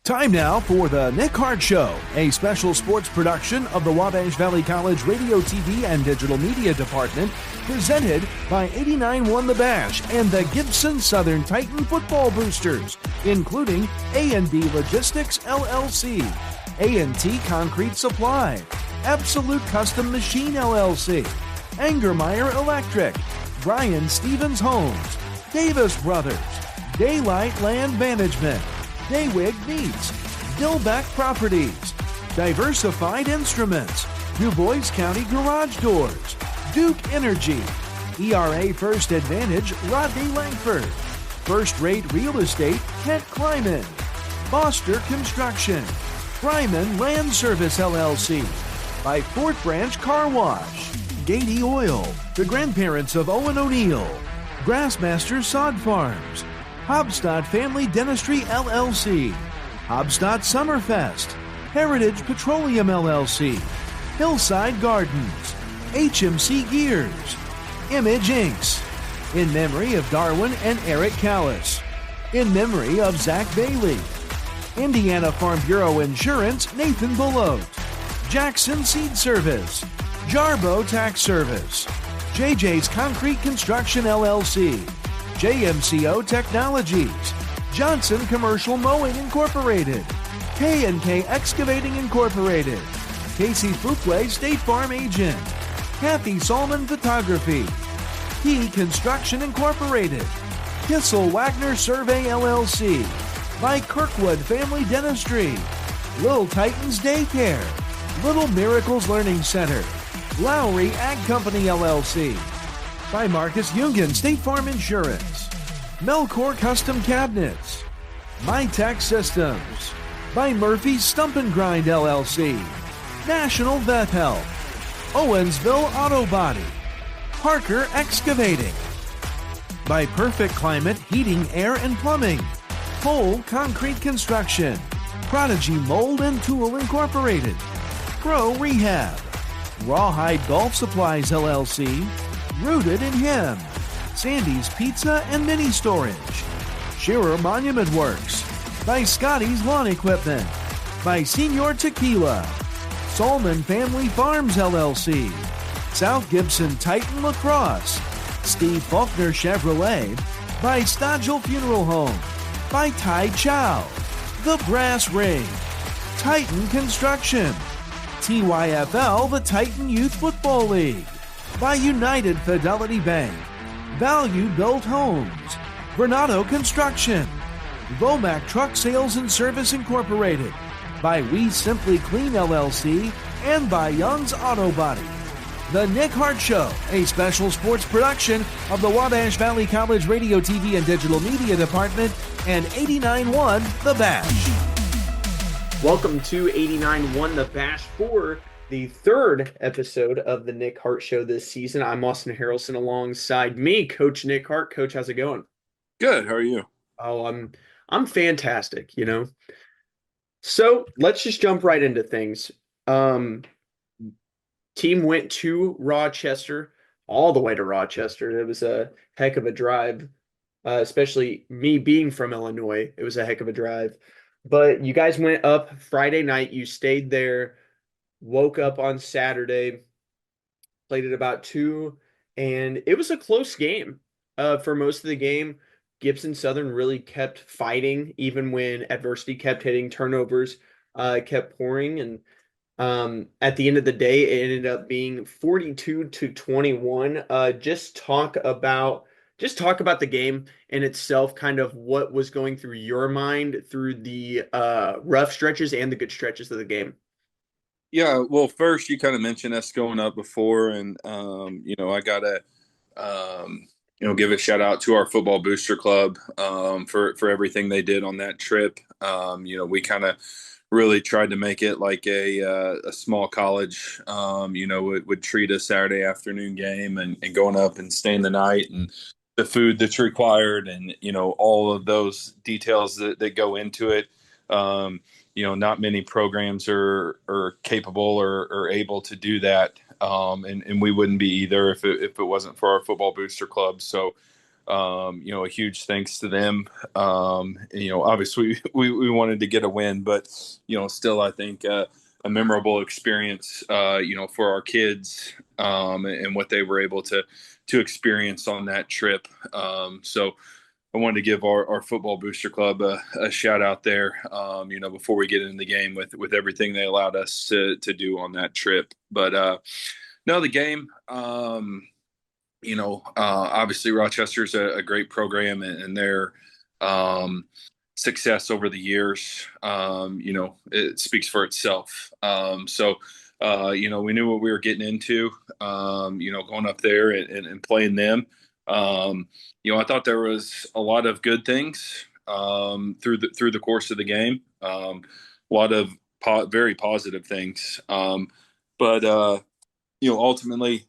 Time now for the Nick Hart Show, a special sports production of the Wabash Valley College Radio, TV, and Digital Media Department, presented by 89-1 The Bash and the Gibson Southern Titan Football Boosters, including A&B Logistics, LLC, A&T Concrete Supply, Absolute Custom Machine, LLC, Angermeyer Electric, Brian Stevens Homes, Davis Brothers, Daylight Land Management, Daywig Meats, Dillbeck Properties, Diversified Instruments, DuBois County Garage Doors, Duke Energy, ERA First Advantage, Rodney Langford, First Rate Real Estate, Kent Kleiman, Foster Construction, Fryman Land Service LLC, by Fort Branch Car Wash, Gady Oil, the grandparents of Owen O'Neill, Grassmaster Sod Farms, Hobstadt Family Dentistry LLC, Hobstadt Summerfest, Heritage Petroleum LLC, Hillside Gardens, HMC Gears, Image Inks, in memory of Darwin and Eric Callis, in memory of Zach Bailey, Indiana Farm Bureau Insurance Nathan Belote, Jackson Seed Service, Jarbo Tax Service, JJ's Concrete Construction LLC, JMCO Technologies, Johnson Commercial Mowing Incorporated, K&K Excavating Incorporated, Casey Fuquay State Farm Agent, Kathy Solomon Photography, Key Construction Incorporated, Kissel Wagner Survey LLC, by Kirkwood Family Dentistry, Little Titans Daycare, Little Miracles Learning Center, Lowry Ag Company LLC, by Marcus Jungan State Farm Insurance, Melcor Custom Cabinets, MyTech Systems, by Murphy's Stump and Grind LLC, National Vet Health, Owensville Auto Body, Parker Excavating, by Perfect Climate Heating, Air, and Plumbing, Cole Concrete Construction, Prodigy Mold and Tool Incorporated, Pro Rehab, Rawhide Golf Supplies LLC, Rooted in Him, Sandy's Pizza and Mini Storage, Shearer Monument Works, by Scotty's Lawn Equipment, by Senior Tequila, Solman Family Farms LLC, South Gibson Titan Lacrosse, Steve Faulkner Chevrolet, by Stodgel Funeral Home, by Tai Chow, The Brass Ring, Titan Construction, TYFL, the Titan Youth Football League, by United Fidelity Bank, Value Built Homes, Vernado Construction, Vomac Truck Sales and Service Incorporated, by We Simply Clean LLC, and by Young's Auto Body. The Nick Hart Show, a special sports production of the Wabash Valley College Radio, TV, and Digital Media Department and 89.1 The Bash. Welcome to 89.1 The Bash for the third episode of the Nick Hart Show this season. I'm Austin Harrelson, alongside me, Coach Nick Hart. Coach, how's it going? Good. How are you? Oh, I'm fantastic, So let's just jump right into things. Team went to Rochester, all the way to Rochester. It was a heck of a drive, especially me being from Illinois. It was a heck of a drive. But you guys went up Friday night. You stayed there, woke up on Saturday, played at about 2, and it was a close game. For most of the game, Gibson Southern really kept fighting, even when adversity kept hitting, turnovers kept pouring. And at the end of the day, it ended up being 42-21. Just talk about the game in itself, kind of what was going through your mind through the rough stretches and the good stretches of the game. Yeah, well, first, you kind of mentioned us going up before, and, I got to, give a shout out to our football booster club for everything they did on that trip. We kind of really tried to make it like a small college, would treat a Saturday afternoon game and going up and staying the night and the food that's required and, all of those details that go into it. Not many programs are capable or able to do that. And we wouldn't be either if it wasn't for our football booster club. So, A huge thanks to them. Obviously we wanted to get a win, but still I think a memorable experience, for our kids, and what they were able to experience on that trip. So I wanted to give our football booster club a shout out there, before we get into the game with everything they allowed us to do on that trip. But no, the game, obviously Rochester's a great program, and their success over the years, it speaks for itself. We knew what we were getting into, going up there and playing them. I thought there was a lot of good things through the course of the game. A lot of very positive things, but ultimately,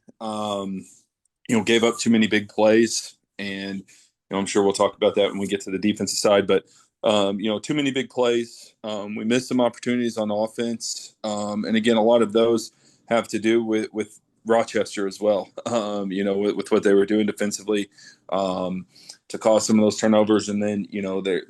gave up too many big plays, and I'm sure we'll talk about that when we get to the defensive side. But too many big plays. We missed some opportunities on offense, and again, a lot of those have to do with Rochester as well. With what they were doing defensively, to cause some of those turnovers, and then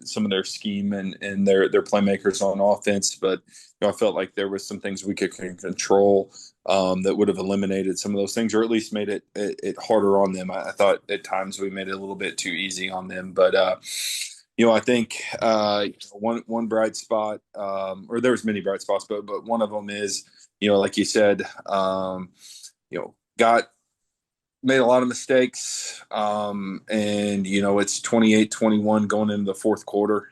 some of their scheme and their playmakers on offense. But I felt like there was some things we could control, that would have eliminated some of those things, or at least made it harder on them. I thought at times we made it a little bit too easy on them. But I think one bright spot, or there was many bright spots, but one of them is, like you said, got made a lot of mistakes, and it's 28-21 going into the fourth quarter.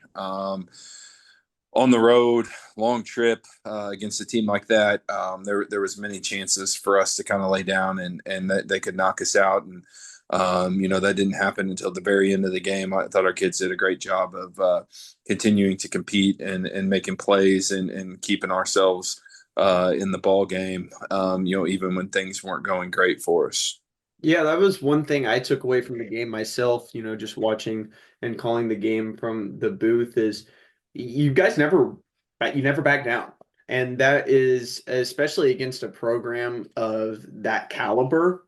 On the road, long trip, against a team like that, there was many chances for us to kind of lay down and that they could knock us out. And that didn't happen until the very end of the game. I thought our kids did a great job of continuing to compete and making plays and keeping ourselves in the ball game, even when things weren't going great for us. Yeah, that was one thing I took away from the game myself, just watching and calling the game from the booth is you guys never back down. And that is especially against a program of that caliber,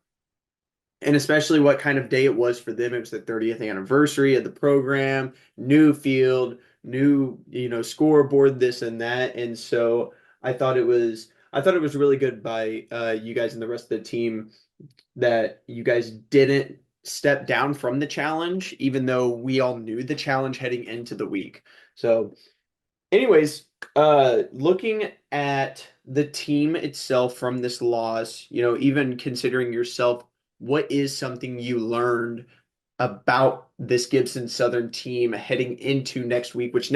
and especially what kind of day it was for them. It was the 30th anniversary of the program, new field, new, scoreboard, this and that. And so I thought it was really good by you guys and the rest of the team that you guys didn't step down from the challenge, even though we all knew the challenge heading into the week. So, anyways, looking at the team itself from this loss, even considering yourself, what is something you learned about this Gibson Southern team heading into next week, which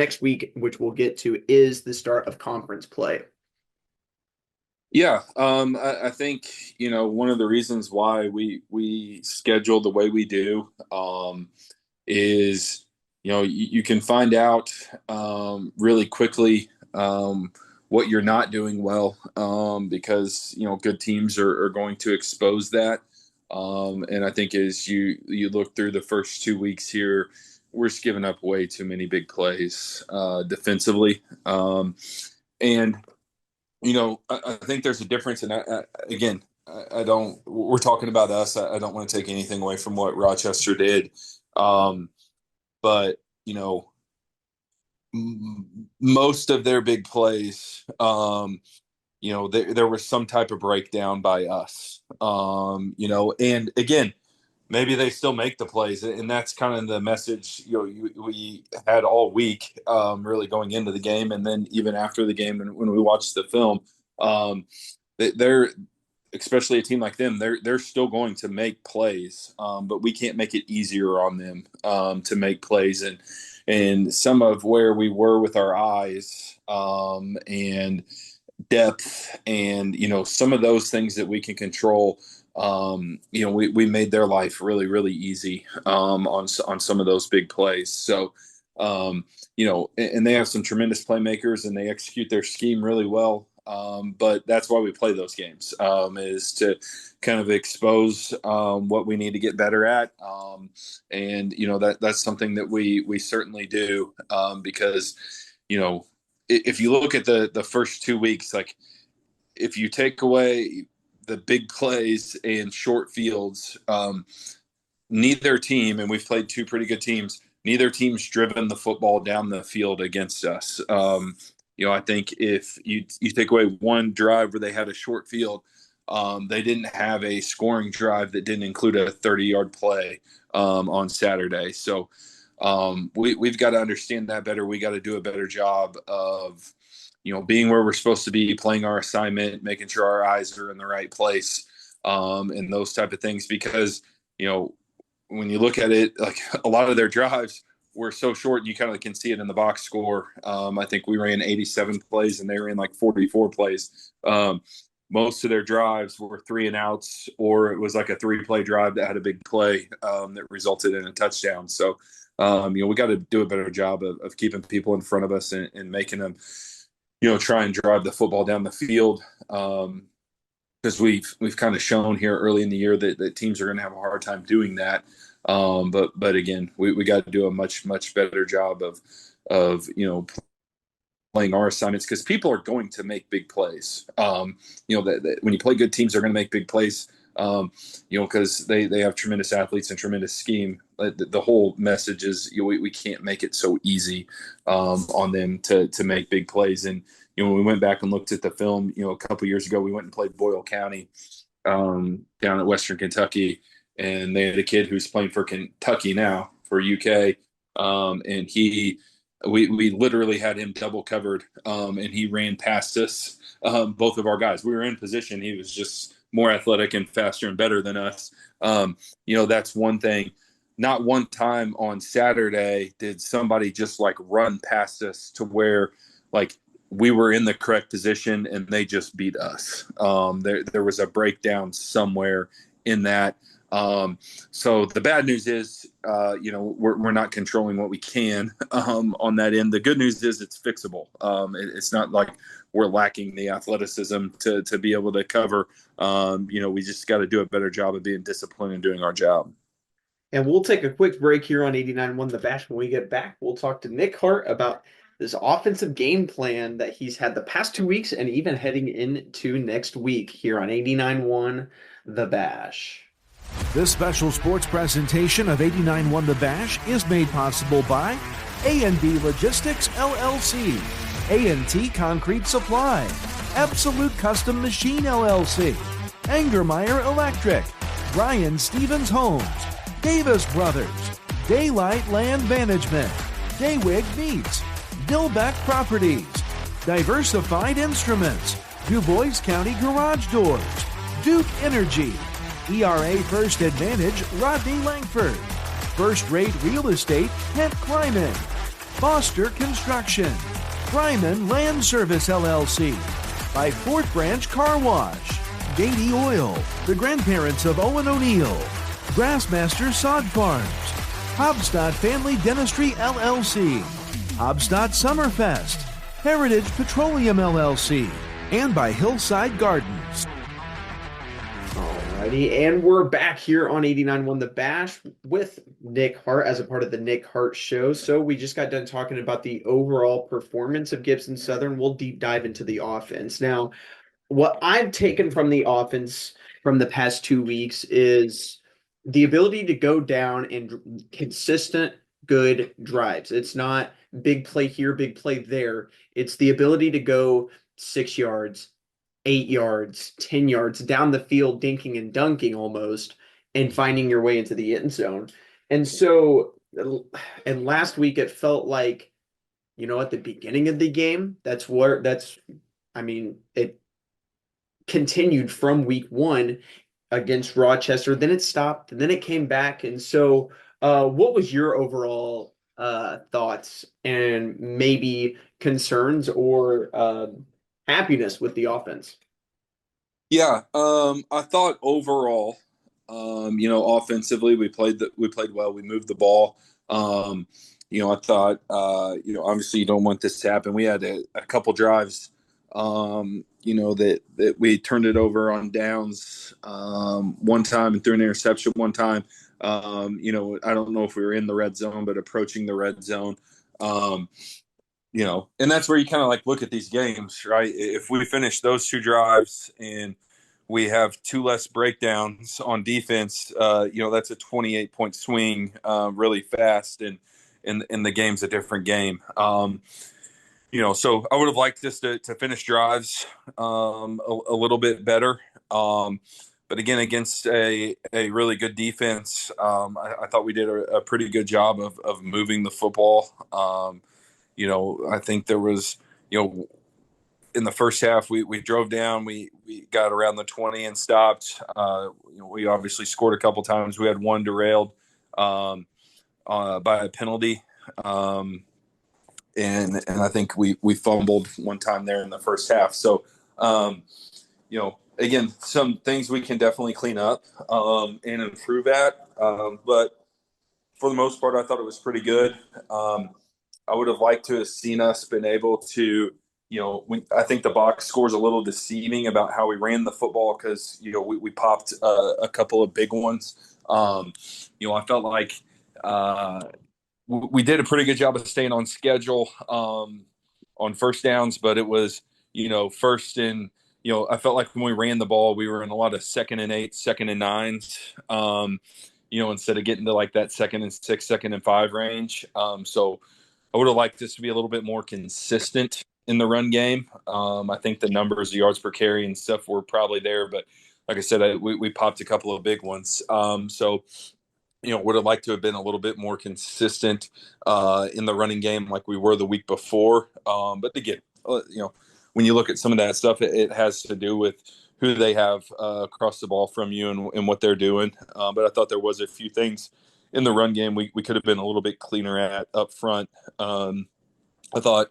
we'll get to, is the start of conference play? Yeah, I think one of the reasons why we schedule the way we do, is you can find out really quickly what you're not doing well, because good teams are going to expose that, and I think as you look through the first 2 weeks here, we're just giving up way too many big plays defensively, and I think there's a difference. And again, I don't, we're talking about us. I don't want to take anything away from what Rochester did. But, most of their big plays, there was some type of breakdown by us, and again, maybe they still make the plays. And that's kind of the message, we had all week, really going into the game. And then even after the game, and when we watched the film, they're, especially a team like them, they're still going to make plays, but we can't make it easier on them, to make plays. And some of where we were with our eyes, and depth, and some of those things that we can control, we made their life really, really easy, on some of those big plays. So, and they have some tremendous playmakers, and they execute their scheme really well. But that's why we play those games, is to kind of expose what we need to get better at. And that's something that we certainly do, because if you look at the first 2 weeks, like if you take away the big plays and short fields, neither team, and we've played two pretty good teams, neither team's driven the football down the field against us. I think if you take away one drive where they had a short field, they didn't have a scoring drive that didn't include a 30-yard play on Saturday. So we've got to understand that better. We got to do a better job of, being where we're supposed to be, playing our assignment, making sure our eyes are in the right place, and those type of things. Because, when you look at it, like a lot of their drives were so short, you kind of can see it in the box score. I think we ran 87 plays and they ran like 44 plays. Most of their drives were 3 and outs, or it was like a 3-play drive that had a big play that resulted in a touchdown. So, we got to do a better job of keeping people in front of us and making them, try and drive the football down the field. Because we've kind of shown here early in the year that teams are going to have a hard time doing that. But again, we got to do a much better job of playing our assignments, because people are going to make big plays. When you play good teams, they're going to make big plays. Because they have tremendous athletes and tremendous scheme. The whole message is we can't make it so easy on them to make big plays. And when we went back and looked at the film, a couple years ago, we went and played Boyle County down at Western Kentucky, and they had a kid who's playing for Kentucky now for UK, and we literally had him double covered, and he ran past us, both of our guys. We were in position. He was just more athletic and faster and better than us. That's one thing. Not one time on Saturday did somebody just like run past us to where like we were in the correct position and they just beat us. There was a breakdown somewhere in that. So the bad news is, we're not controlling what we can on that end. The good news is it's fixable. It's not like we're lacking the athleticism to be able to cover. We just got to do a better job of being disciplined and doing our job. And we'll take a quick break here on 89.1 The Bash. When we get back, we'll talk to Nick Hart about this offensive game plan that he's had the past 2 weeks and even heading into next week here on 89.1 The Bash. This special sports presentation of 89.1 The Bash is made possible by A&B Logistics, LLC, A&T Concrete Supply, Absolute Custom Machine, LLC, Angermeyer Electric, Brian Stevens Homes, Davis Brothers, Daylight Land Management, Daywig Meats, Dillbeck Properties, Diversified Instruments, DuBois County Garage Doors, Duke Energy, ERA First Advantage, Rodney Langford, First Rate Real Estate, Kent Kleiman, Foster Construction, Kleiman Land Service LLC, by Fort Branch Car Wash, Gady Oil, the grandparents of Owen O'Neill, Grassmaster Sod Farms, Hobstadt Family Dentistry LLC, Hobstadt Summerfest, Heritage Petroleum LLC, and by Hillside Gardens. Alrighty, and we're back here on 89.1 The Bash with Nick Hart as a part of the Nick Hart Show. So we just got done talking about the overall performance of Gibson Southern. We'll deep dive into the offense. Now, what I've taken from the offense from the past 2 weeks is the ability to go down and consistent, good drives. It's not big play here, big play there. It's the ability to go 6 yards, 8 yards, 10 yards down the field, dinking and dunking almost, and finding your way into the end zone. And so, and last week it felt like, at the beginning of the game, it continued from week 1 against Rochester, then it stopped, and then it came back. And so what was your overall thoughts and maybe concerns or happiness with the offense? Yeah, I thought overall, offensively we played well. We moved the ball. I thought, obviously you don't want this to happen. We had a couple drives, that we turned it over on downs one time and threw an interception one time. I don't know if we were in the red zone, but approaching the red zone. And that's where you kind of like look at these games, right? If we finish those 2 drives and we have 2 less breakdowns on defense. That's a 28-point swing really fast, and in the game's a different game. So I would have liked us to finish drives a little bit better. But again, against a really good defense, I thought we did a pretty good job of moving the football. I think there was, in the first half, we drove down, we got around the 20 and stopped. We obviously scored a couple times. We had one derailed by a penalty. And I think we fumbled one time there in the first half. So, again, some things we can definitely clean up and improve at. But for the most part, I thought it was pretty good. I would have liked to have seen us been able to, I think the box score is a little deceiving about how we ran the football because, we popped a couple of big ones. I felt like we did a pretty good job of staying on schedule on first downs, but it was, first and, I felt like when we ran the ball, we were in a lot of 2nd and 8, 2nd and 9s, instead of getting to like that 2nd and 6, 2nd and 5 range. So I would have liked this to be a little bit more consistent in the run game. I think the numbers, the yards per carry and stuff were probably there, but like I said, we popped a couple of big ones. Would have liked to have been a little bit more consistent in the running game like we were the week before. But again, when you look at some of that stuff, it has to do with who they have across the ball from you and what they're doing. But I thought there was a few things in the run game we could have been a little bit cleaner at up front. I thought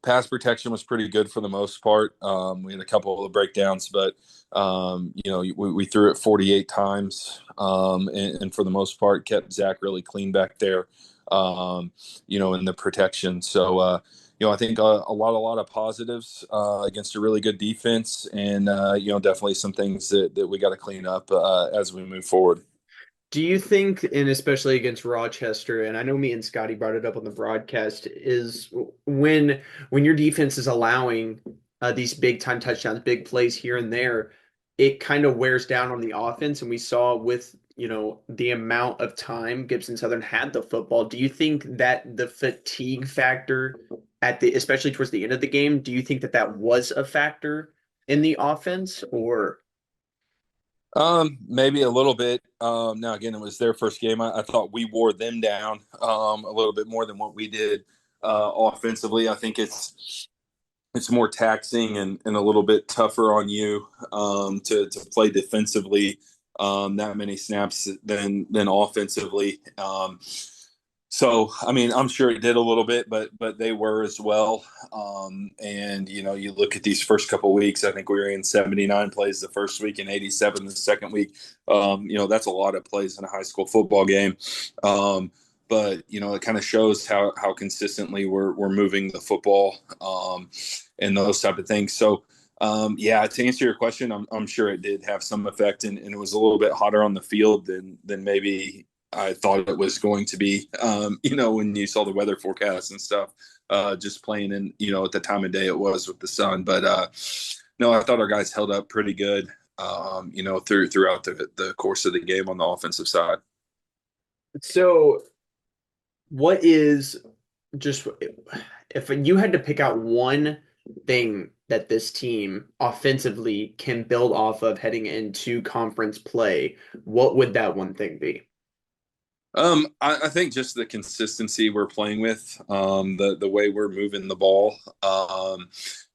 pass protection was pretty good for the most part. We had a couple of breakdowns, but we threw it 48 times, and for the most part kept Zach really clean back there, in the protection. So, I think a lot of positives against a really good defense, and definitely some things that we got to clean up as we move forward. Do you think, and especially against Rochester, and I know me and Scotty brought it up on the broadcast, is when your defense is allowing these big time touchdowns, big plays here and there, it kind of wears down on the offense. And we saw with, the amount of time Gibson Southern had the football. Do you think that the fatigue factor especially towards the end of the game, do you think that was a factor in the offense, or? Maybe a little bit. Now again, it was their first game. I thought we wore them down a little bit more than what we did offensively. I think it's more taxing and a little bit tougher on you to play defensively that many snaps than offensively. So, I mean, I'm sure it did a little bit, but they were as well. And, you look at these first couple of weeks, I think we were in 79 plays the first week and 87 the second week. That's a lot of plays in a high school football game. But, it kind of shows how consistently we're moving the football and those type of things. So, to answer your question, I'm sure it did have some effect, and it was a little bit hotter on the field than maybe I thought it was going to be, when you saw the weather forecast and stuff, just playing in, at the time of day it was with the sun. But no, I thought our guys held up pretty good, throughout the course of the game on the offensive side. So what is just, if you had to pick out one thing that this team offensively can build off of heading into conference play, what would that one thing be? I think just the consistency we're playing with, the way we're moving the ball,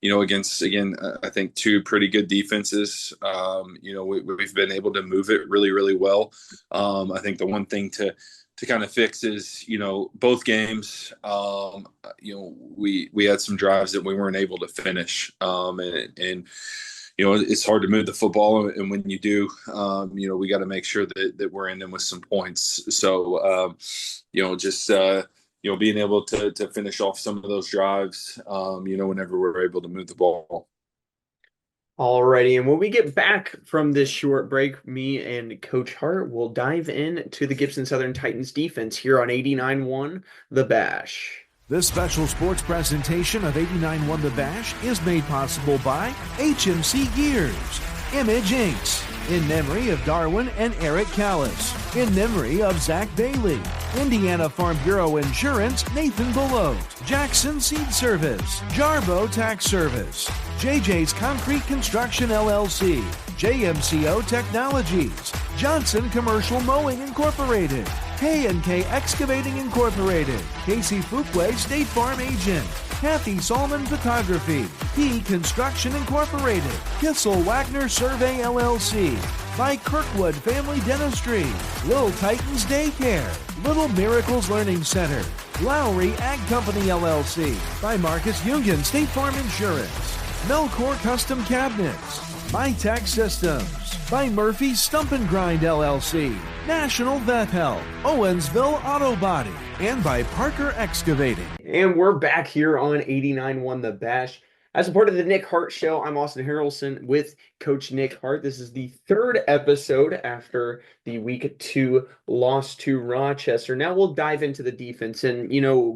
against, again, I think 2 pretty good defenses. We've been able to move it really, really well. I think the one thing to kind of fix is, both games, we had some drives that we weren't able to finish. And it's hard to move the football, and when you do, we got to make sure that we're in them with some points. So, being able to finish off some of those drives, whenever we're able to move the ball. Alrighty, and when we get back from this short break, me and Coach Hart will dive in to the Gibson Southern Titans defense here on 89.1 The Bash. This special sports presentation of 89.1 The Bash is made possible by HMC Gears. Image Inks. In memory of Darwin and Eric Callis. In memory of Zach Bailey. Indiana Farm Bureau Insurance, Nathan Belote. Jackson Seed Service. Jarbo Tax Service. JJ's Concrete Construction LLC. JMCO Technologies. Johnson Commercial Mowing Incorporated. K&K Excavating Incorporated. Casey Fuquay State Farm Agent. Kathy Solomon Photography. P Construction Incorporated. Kissel Wagner Survey LLC. By Kirkwood Family Dentistry. Little Titans Daycare. Little Miracles Learning Center. Lowry Ag Company LLC. By Marcus Union State Farm Insurance. Melcor Custom Cabinets. MyTech Systems. By Murphy Stump and Grind LLC. National Vet Health. Owensville Auto Body. And by Parker Excavating. And we're back here on 89.1 The Bash. As a part of the Nick Hart Show, I'm Austin Harrelson with Coach Nick Hart. This is the third episode after the Week 2 loss to Rochester. Now we'll dive into the defense. And,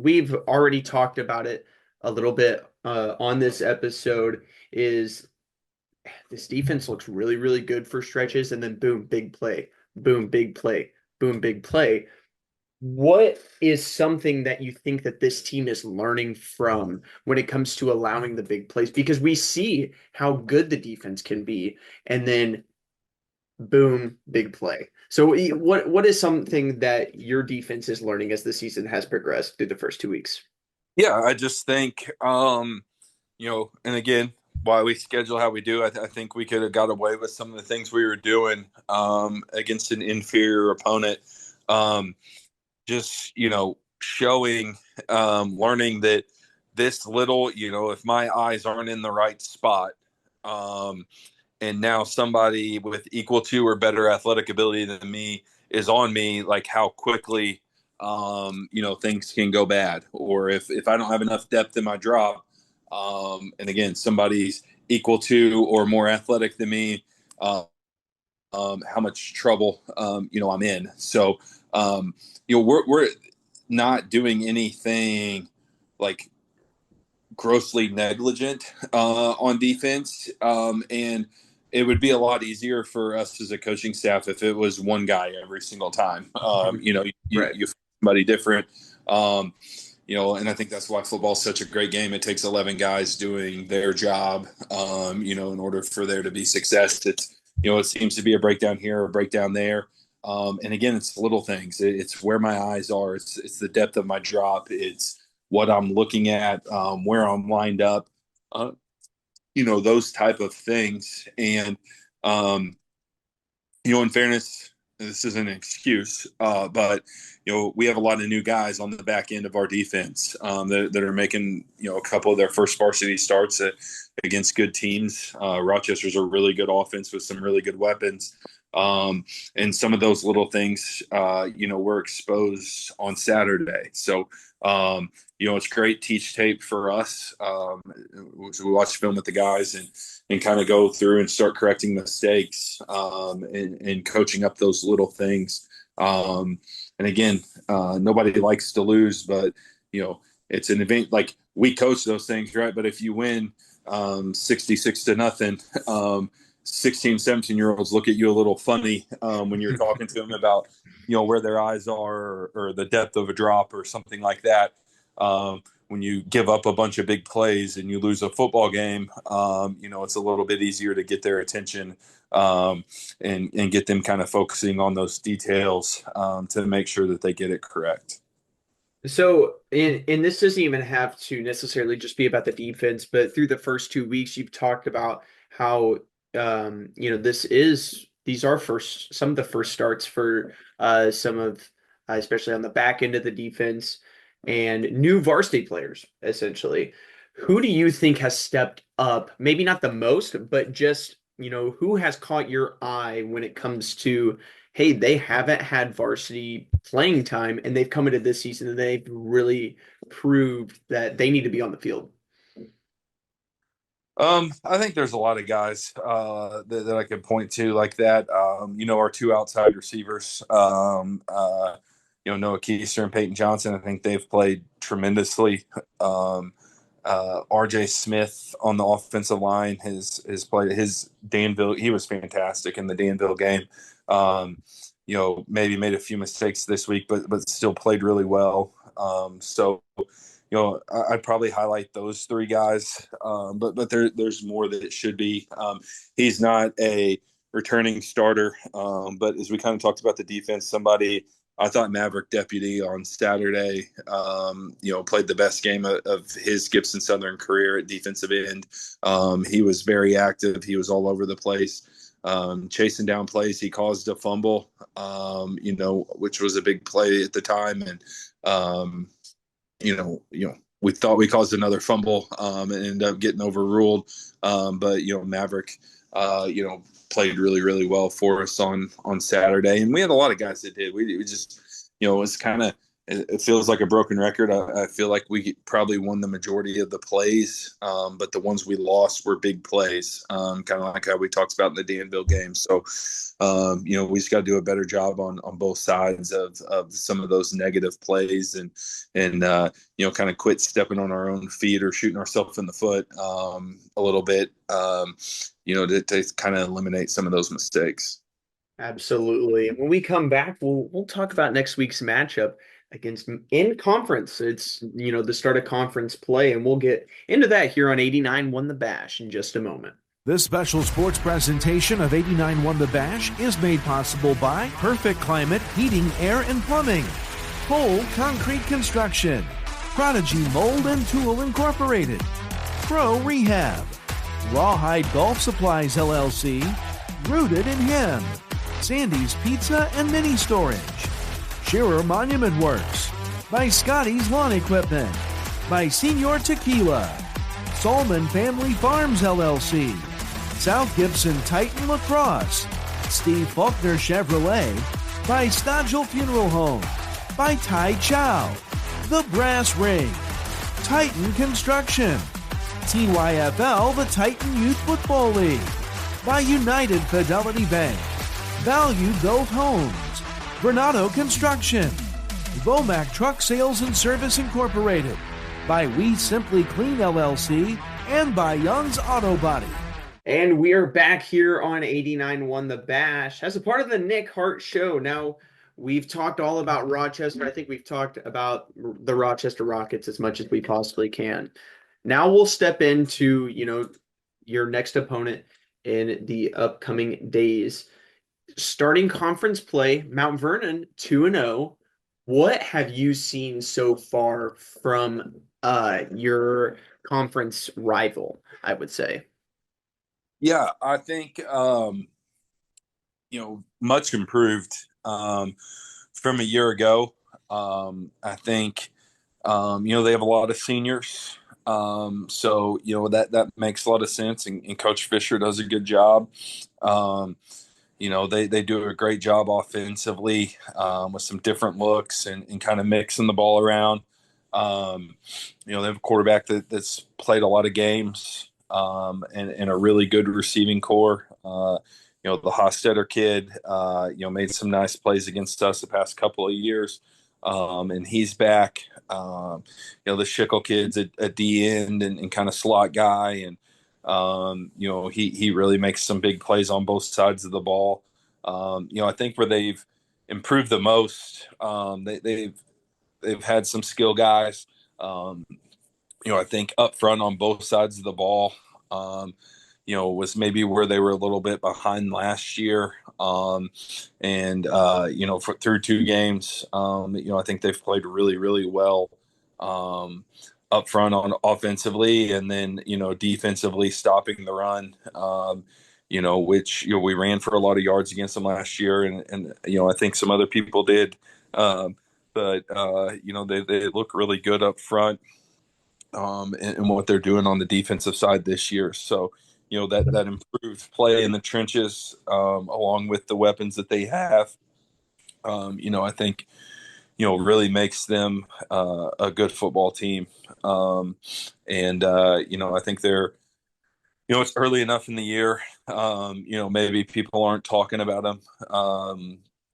we've already talked about it a little bit on this episode, is this defense looks really, really good for stretches, and then boom, big play, boom, big play, boom, big play. What is something that you think that this team is learning from when it comes to allowing the big plays? Because we see how good the defense can be, and then boom, big play. So what is something that your defense is learning as the season has progressed through the first 2 weeks? Yeah, I just think, and again, why we schedule how we do, I think we could have got away with some of the things we were doing against an inferior opponent. Just, showing, learning that this little, if my eyes aren't in the right spot, and now somebody with equal to or better athletic ability than me is on me, like how quickly, things can go bad. Or if I don't have enough depth in my drop, and again, somebody's equal to or more athletic than me, how much trouble, I'm in. So, we're not doing anything like grossly negligent on defense. And it would be a lot easier for us as a coaching staff if it was one guy every single time. You find somebody different. And I think that's why football is such a great game. It takes 11 guys doing their job, in order for there to be success. It's, it seems to be a breakdown here, a breakdown there. And again, it's little things. It's where my eyes are. It's the depth of my drop. It's what I'm looking at, where I'm lined up, those type of things. And, in fairness, this isn't an excuse, but, we have a lot of new guys on the back end of our defense that are making, a couple of their first varsity starts against good teams. Rochester's a really good offense with some really good weapons. And some of those little things, were exposed on Saturday. So, it's great teach tape for us. So we watch film with the guys and kind of go through and start correcting mistakes and coaching up those little things. And again, nobody likes to lose, but, it's an event. Like, we coach those things, right? But if you win 66-0, 16, 17-year-olds look at you a little funny when you're talking to them about, where their eyes are or the depth of a drop or something like that. When you give up a bunch of big plays and you lose a football game, it's a little bit easier to get their attention and get them kind of focusing on those details to make sure that they get it correct. So, and this doesn't even have to necessarily just be about the defense, but through the first 2 weeks, you've talked about how these are some of the first starts for some of, especially on the back end of the defense, and new varsity players, essentially. Who do you think has stepped up? Maybe not the most, but just, who has caught your eye when it comes to, hey, they haven't had varsity playing time and they've come into this season and they've really proved that they need to be on the field? I think there's a lot of guys that I could point to like that. Our two outside receivers, Noah Keister and Peyton Johnson. I think they've played tremendously. RJ Smith on the offensive line his play, his Danville, he was fantastic in the Danville game. Maybe made a few mistakes this week, but still played really well. I'd probably highlight those three guys. But there's more that it should be. He's not a returning starter, but as we kind of talked about the defense, I thought Maverick Deputy on Saturday, played the best game of his Gibson Southern career at defensive end. He was very active. He was all over the place, chasing down plays. He caused a fumble, which was a big play at the time. And, we thought we caused another fumble and ended up getting overruled. But Maverick, played really, really well for us on Saturday. And we had a lot of guys that did. We just, it was kind of, it feels like a broken record. I feel like we probably won the majority of the plays, but the ones we lost were big plays, kind of like how we talked about in the Danville game. So, we just got to do a better job on both sides of some of those negative plays and kind of quit stepping on our own feet or shooting ourselves in the foot a little bit, to kind of eliminate some of those mistakes. Absolutely. And when we come back, we'll talk about next week's matchup against in conference. It's, the start of conference play, and we'll get into that here on 89 Won the Bash in just a moment. This special sports presentation of 89 Won the Bash is made possible by Perfect Climate Heating, Air, and Plumbing, Cole Concrete Construction, Prodigy Mold and Tool Incorporated, Pro Rehab, Rawhide Golf Supplies LLC, Rooted in Him, Sandy's Pizza and Mini Storage, Shearer Monument Works, by Scotty's Lawn Equipment, by Senior Tequila, Solman Family Farms LLC, South Gibson Titan Lacrosse, Steve Faulkner Chevrolet, by Stodgel Funeral Home, by Tai Chow, The Brass Ring, Titan Construction, TYFL, the Titan Youth Football League, by United Fidelity Bank, Value Gulf Homes, Vernado Construction, Vomac Truck Sales and Service Incorporated, by We Simply Clean LLC, and by Young's Auto Body. And we are back here on 89 Won the Bash as a part of the Nick Hart Show. Now, we've talked all about Rochester. I think we've talked about the Rochester Rockets as much as we possibly can. Now we'll step into, your next opponent in the upcoming days. Starting conference play, Mount Vernon 2-0. What have you seen so far from your conference rival, I would say? Yeah, I think much improved from a year ago. I think they have a lot of seniors. So that makes a lot of sense, and Coach Fisher does a good job. They do a great job offensively with some different looks and kind of mixing the ball around. They have a quarterback that's played a lot of games and a really good receiving core. The Hostetter kid, made some nice plays against us the past couple of years, and he's back. The Schickel kid's a D end and kind of slot guy, and he really makes some big plays on both sides of the ball. I think where they've improved the most, they've had some skill guys. I think up front on both sides of the ball, was maybe where they were a little bit behind last year. Through two games, I think they've played really, really well. Up front on offensively, and then defensively stopping the run, which we ran for a lot of yards against them last year, and I think some other people did, but they look really good up front, and what they're doing on the defensive side this year. So that improved play in the trenches, along with the weapons that they have, I think really makes them a good football team. I think they're, it's early enough in the year. Maybe people aren't talking about them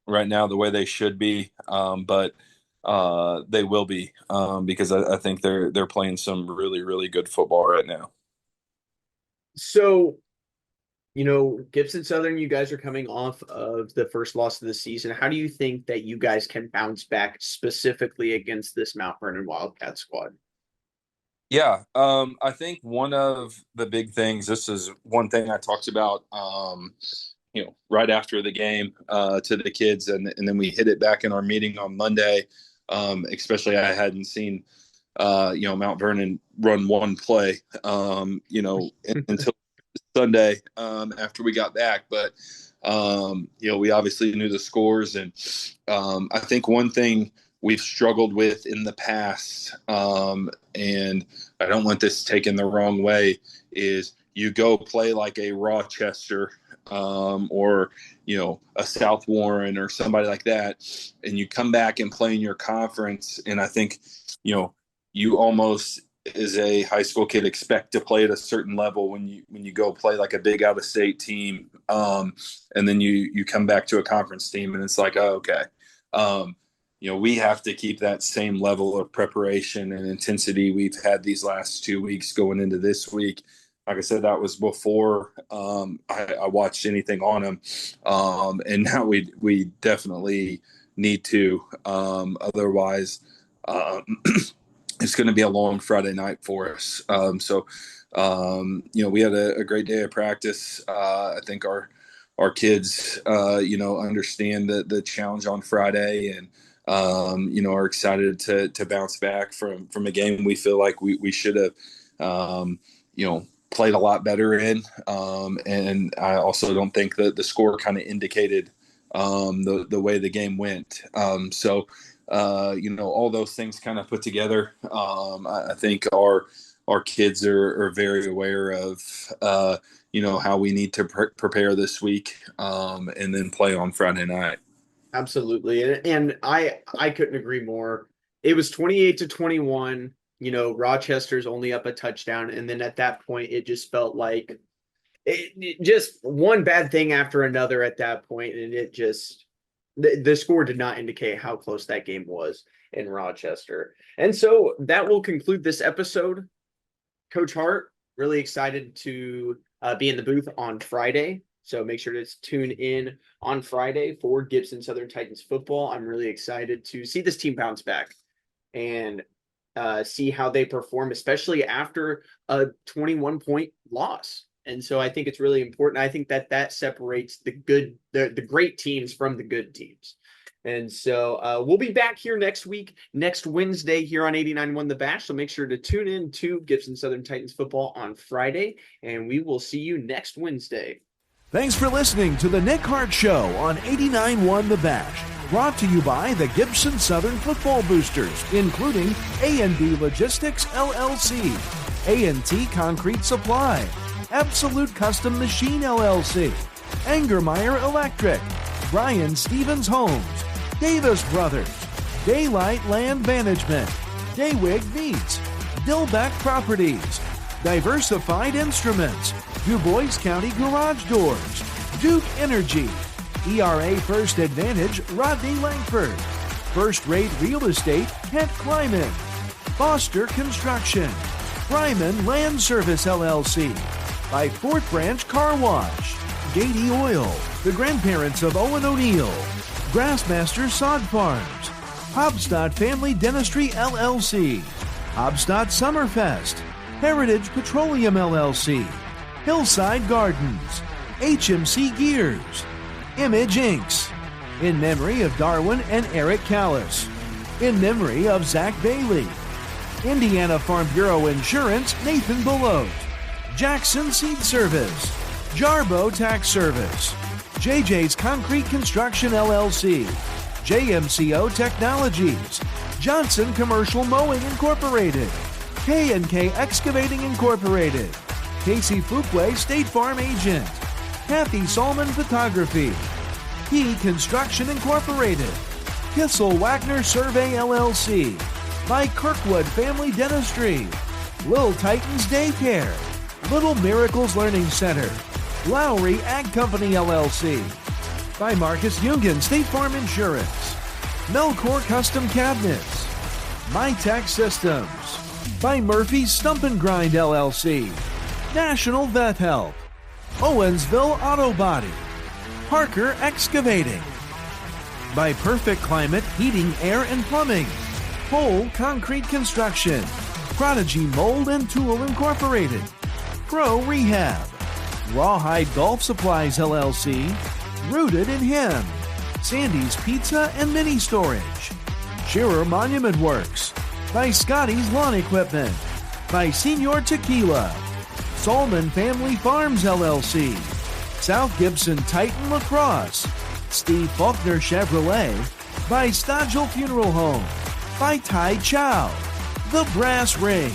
right now the way they should be. But they will be, because I think they're playing some really, really good football right now. So, Gibson Southern, you guys are coming off of the first loss of the season. How do you think that you guys can bounce back specifically against this Mount Vernon Wildcat squad? Yeah, I think one of the big things, this is one thing I talked about, right after the game to the kids, and then we hit it back in our meeting on Monday. Especially I hadn't seen, Mount Vernon run one play, until Sunday after we got back. But, we obviously knew the scores. And I think one thing we've struggled with in the past, and I don't want this taken the wrong way, is you go play like a Rochester or, a South Warren or somebody like that, and you come back and play in your conference. And I think, you almost, as a high school kid, expect to play at a certain level when you go play like a big out of state team. And then you come back to a conference team and it's like, oh, okay. We have to keep that same level of preparation and intensity we've had these last 2 weeks going into this week. Like I said, that was before I watched anything on them. And now we definitely need to. Otherwise, it's going to be a long Friday night for us. We had a great day of practice. I think our kids, understand the challenge on Friday, and are excited to bounce back from a game we feel like we should have, played a lot better in. And I also don't think that the score kind of indicated the way the game went. All those things kind of put together. I think our kids are very aware of, how we need to prepare this week, and then play on Friday night. Absolutely. And I couldn't agree more. It was 28-21, Rochester's only up a touchdown. And then at that point, it just felt like it just one bad thing after another at that point. And it just, the score did not indicate how close that game was in Rochester. And so that will conclude this episode. Coach Hart, really excited to be in the booth on Friday. So make sure to tune in on Friday for Gibson Southern Titans football. I'm really excited to see this team bounce back and see how they perform, especially after a 21-point loss. And so I think it's really important. I think that separates the great teams from the good teams. And so we'll be back here next Wednesday here on 89.1 The Bash. So make sure to tune in to Gibson Southern Titans football on Friday, and we will see you next Wednesday. Thanks for listening to the Nick Hart Show on 89.1 The Bash. Brought to you by the Gibson Southern Football Boosters, including A&B Logistics, LLC, A&T Concrete Supply, Absolute Custom Machine, LLC, Angermeyer Electric, Brian Stevens Homes, Davis Brothers, Daylight Land Management, Daywig Meats, Dillbeck Properties, Diversified Instruments, Du Bois County Garage Doors, Duke Energy, ERA First Advantage, Rodney Langford, First Rate Real Estate, Kent Kleiman, Foster Construction, Ryman Land Service LLC, by Fourth Branch Car Wash, Gady Oil, the grandparents of Owen O'Neill, Grassmaster Sod Farms, Hobstadt Family Dentistry LLC, Hobstadt Summerfest, Heritage Petroleum LLC, Hillside Gardens, HMC Gears, Image Inks, in memory of Darwin and Eric Callis, in memory of Zach Bailey, Indiana Farm Bureau Insurance, Nathan Belote, Jackson Seed Service, Jarbo Tax Service, JJ's Concrete Construction LLC, JMCO Technologies, Johnson Commercial Mowing Incorporated, K&K Excavating Incorporated, Casey Fuquay State Farm Agent, Kathy Solman Photography, Key Construction Incorporated, Kissel Wagner Survey LLC, by Kirkwood Family Dentistry, Little Titans Daycare, Little Miracles Learning Center, Lowry Ag Company LLC, by Marcus Jungan State Farm Insurance, Melcor Custom Cabinets, MyTech Systems, by Murphy's Stump and Grind LLC, National Vet Help, Owensville Auto Body, Parker Excavating, by Perfect Climate Heating, Air and Plumbing, Pole Concrete Construction, Prodigy Mold and Tool Incorporated, Pro Rehab, Rawhide Golf Supplies LLC, Rooted in Him, Sandy's Pizza and Mini Storage, Shearer Monument Works, by Scotty's Lawn Equipment, by Senior Tequila, Solman Family Farms LLC, South Gibson Titan Lacrosse, Steve Faulkner Chevrolet, by Stodgel Funeral Home, by Tai Chow, The Brass Ring,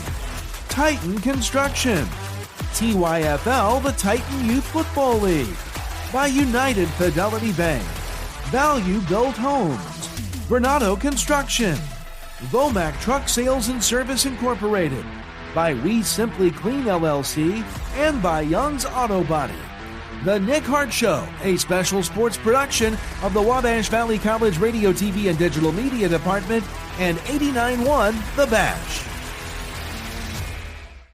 Titan Construction, TYFL, the Titan Youth Football League, by United Fidelity Bank, Value Built Homes, Bernardo Construction, Vomac Truck Sales and Service Incorporated, by We Simply Clean LLC, and by Young's Auto Body. The Nick Hart Show, a special sports production of the Wabash Valley College Radio, TV, and Digital Media Department, and 89.1 The Bash.